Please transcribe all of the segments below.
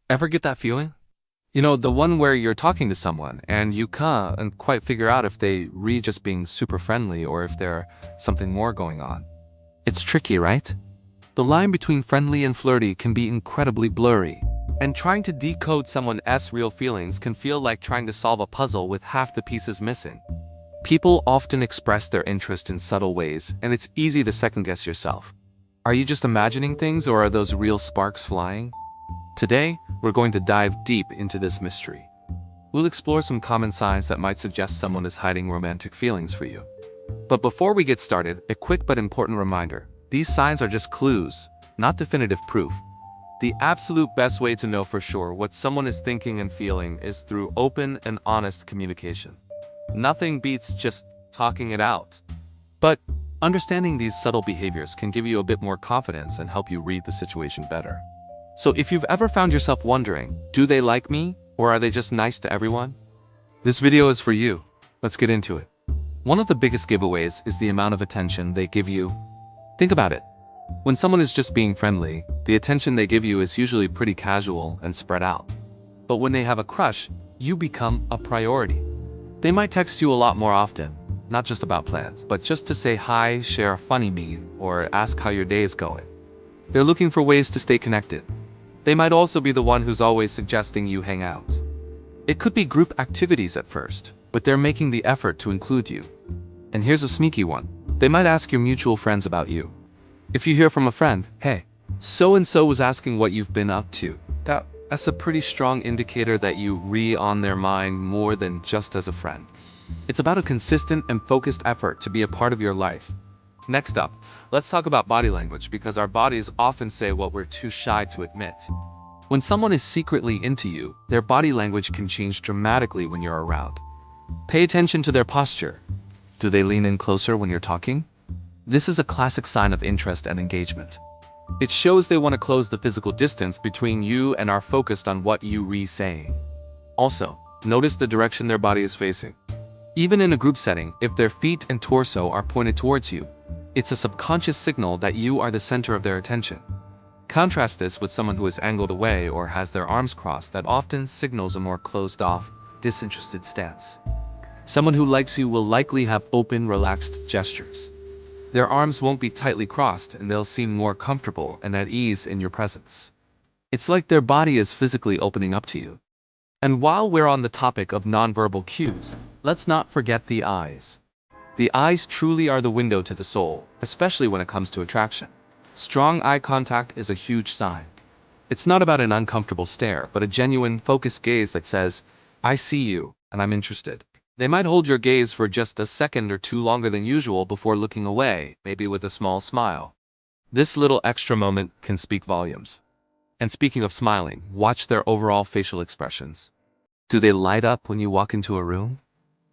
Ever get that feeling? The one where you're talking to someone and you can't quite figure out if they really just being super friendly or if there's something more going on. It's tricky, right? The line between friendly and flirty can be incredibly blurry. And trying to decode someone's real feelings can feel like trying to solve a puzzle with half the pieces missing. People often express their interest in subtle ways, and it's easy to second guess yourself. Are you just imagining things or are those real sparks flying? Today, we're going to dive deep into this mystery. We'll explore some common signs that might suggest someone is hiding romantic feelings for you. But before we get started, a quick but important reminder. These signs are just clues, not definitive proof. The absolute best way to know for sure what someone is thinking and feeling is through open and honest communication. Nothing beats just talking it out. But understanding these subtle behaviors can give you a bit more confidence and help you read the situation better. So if you've ever found yourself wondering, do they like me or are they just nice to everyone? This video is for you. Let's get into it. One of the biggest giveaways is the amount of attention they give you. Think about it. When someone is just being friendly, the attention they give you is usually pretty casual and spread out. But when they have a crush, you become a priority. They might text you a lot more often, not just about plans, but just to say hi, share a funny meme, or ask how your day is going. They're looking for ways to stay connected. They might also be the one who's always suggesting you hang out. It could be group activities at first, but they're making the effort to include you. And here's a sneaky one. They might ask your mutual friends about you. If you hear from a friend, hey, so-and-so was asking what you've been up to, that's a pretty strong indicator that you on their mind more than just as a friend. It's about a consistent and focused effort to be a part of your life. Next up, let's talk about body language because our bodies often say what we're too shy to admit. When someone is secretly into you, their body language can change dramatically when you're around. Pay attention to their posture. Do they lean in closer when you're talking? This is a classic sign of interest and engagement. It shows they want to close the physical distance between you and are focused on what you saying. Also, notice the direction their body is facing. Even in a group setting, if their feet and torso are pointed towards you, it's a subconscious signal that you are the center of their attention. Contrast this with someone who is angled away or has their arms crossed that often signals a more closed-off, disinterested stance. Someone who likes you will likely have open, relaxed gestures. Their arms won't be tightly crossed and they'll seem more comfortable and at ease in your presence. It's like their body is physically opening up to you. And while we're on the topic of nonverbal cues, let's not forget the eyes. The eyes truly are the window to the soul, especially when it comes to attraction. Strong eye contact is a huge sign. It's not about an uncomfortable stare, but a genuine, focused gaze that says, I see you, and I'm interested. They might hold your gaze for just a second or two longer than usual before looking away, maybe with a small smile. This little extra moment can speak volumes. And speaking of smiling, watch their overall facial expressions. Do they light up when you walk into a room?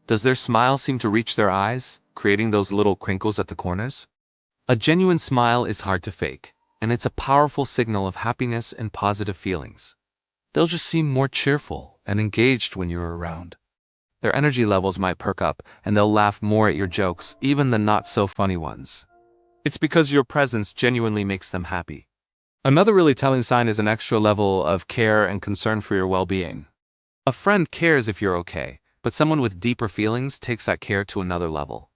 Does their smile seem to reach their eyes, creating those little crinkles at the corners? A genuine smile is hard to fake, and it's a powerful signal of happiness and positive feelings. They'll just seem more cheerful and engaged when you're around. Their energy levels might perk up, and they'll laugh more at your jokes, even the not-so-funny ones. It's because your presence genuinely makes them happy. Another really telling sign is an extra level of care and concern for your well-being. A friend cares if you're okay, but someone with deeper feelings takes that care to another level.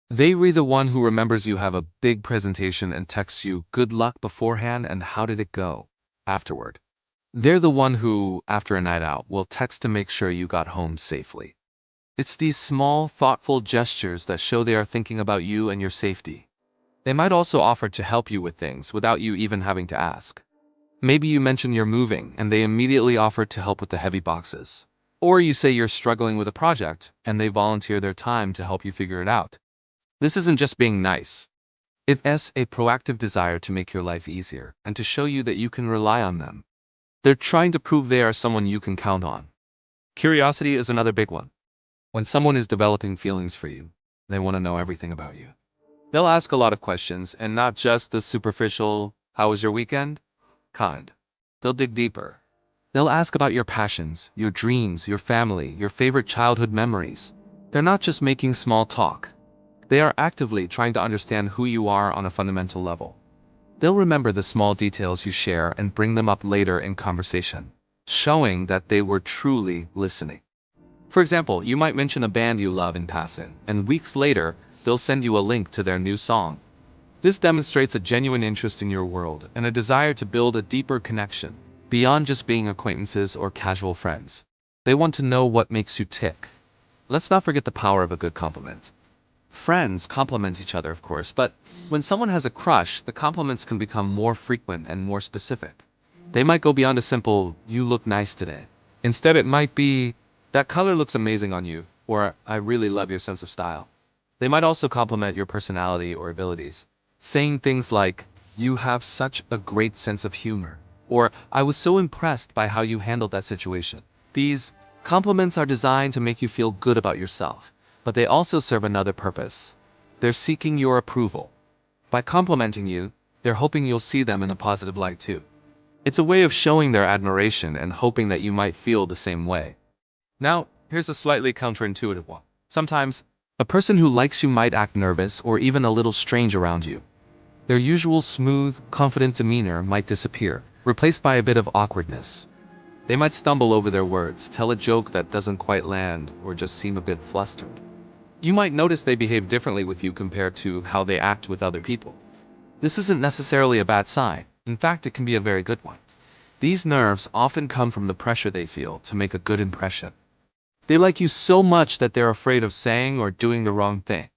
They be the one who remembers you have a big presentation and texts you good luck beforehand and how did it go afterward. They're the one who, after a night out, will text to make sure you got home safely. It's these small, thoughtful gestures that show they are thinking about you and your safety. They might also offer to help you with things without you even having to ask. Maybe you mention you're moving and they immediately offer to help with the heavy boxes. Or you say you're struggling with a project and they volunteer their time to help you figure it out. This isn't just being nice. It's a proactive desire to make your life easier and to show you that you can rely on them. They're trying to prove they are someone you can count on. Curiosity is another big one. When someone is developing feelings for you, they want to know everything about you. They'll ask a lot of questions and not just the superficial, how was your weekend? Kind. They'll dig deeper. They'll ask about your passions, your dreams, your family, your favorite childhood memories. They're not just making small talk. They are actively trying to understand who you are on a fundamental level. They'll remember the small details you share and bring them up later in conversation. showing that they were truly listening. For example, you might mention a band you love in passing, and weeks later, they'll send you a link to their new song. This demonstrates a genuine interest in your world and a desire to build a deeper connection, beyond just being acquaintances or casual friends. They want to know what makes you tick. Let's not forget the power of a good compliment. Friends compliment each other, of course, but when someone has a crush, the compliments can become more frequent and more specific. They might go beyond a simple, "You look nice today." Instead, it might be, "That color looks amazing on you," or "I really love your sense of style." They might also compliment your personality or abilities, saying things like, "You have such a great sense of humor," or "I was so impressed by how you handled that situation." These compliments are designed to make you feel good about yourself, but they also serve another purpose. They're seeking your approval. By complimenting you, they're hoping you'll see them in a positive light too. It's a way of showing their admiration and hoping that you might feel the same way. Now, here's a slightly counterintuitive one. Sometimes, a person who likes you might act nervous or even a little strange around you. Their usual smooth, confident demeanor might disappear, replaced by a bit of awkwardness. They might stumble over their words, tell a joke that doesn't quite land, or just seem a bit flustered. You might notice they behave differently with you compared to how they act with other people. This isn't necessarily a bad sign. In fact, it can be a very good one. These nerves often come from the pressure they feel to make a good impression. They like you so much that they're afraid of saying or doing the wrong thing.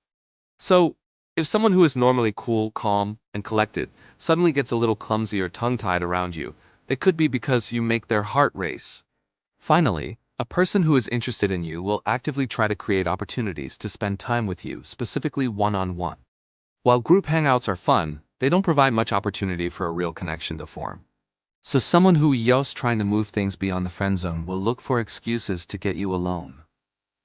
So, if someone who is normally cool, calm, and collected suddenly gets a little clumsy or tongue-tied around you, it could be because you make their heart race. Finally, a person who is interested in you will actively try to create opportunities to spend time with you, specifically one-on-one. While group hangouts are fun, they don't provide much opportunity for a real connection to form. So someone who yells trying to move things beyond the friend zone will look for excuses to get you alone.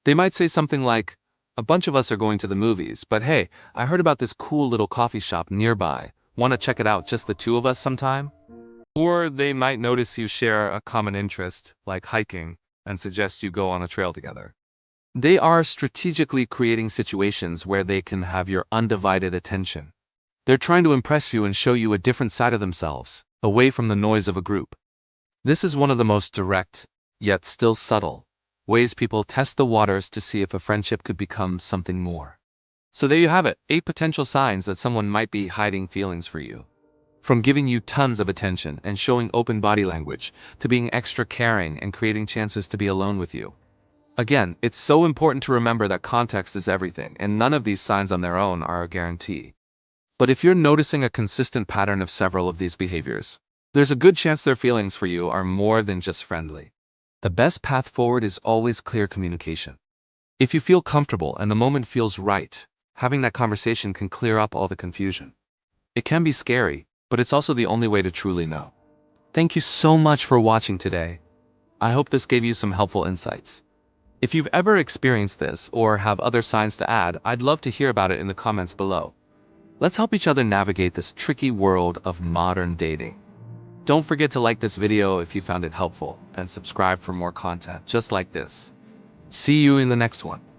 They might say something like, "A bunch of us are going to the movies, but hey, I heard about this cool little coffee shop nearby. Want to check it out, just the two of us sometime?" Or they might notice you share a common interest, like hiking, and suggest you go on a trail together. They are strategically creating situations where they can have your undivided attention. They're trying to impress you and show you a different side of themselves, away from the noise of a group. This is one of the most direct, yet still subtle, ways people test the waters to see if a friendship could become something more. So there you have it, 8 potential signs that someone might be hiding feelings for you. From giving you tons of attention and showing open body language, to being extra caring and creating chances to be alone with you. Again, it's so important to remember that context is everything, and none of these signs on their own are a guarantee. But if you're noticing a consistent pattern of several of these behaviors, there's a good chance their feelings for you are more than just friendly. The best path forward is always clear communication. If you feel comfortable and the moment feels right, having that conversation can clear up all the confusion. It can be scary, but it's also the only way to truly know. Thank you so much for watching today. I hope this gave you some helpful insights. If you've ever experienced this or have other signs to add, I'd love to hear about it in the comments below. Let's help each other navigate this tricky world of modern dating. Don't forget to like this video if you found it helpful and subscribe for more content just like this. See you in the next one.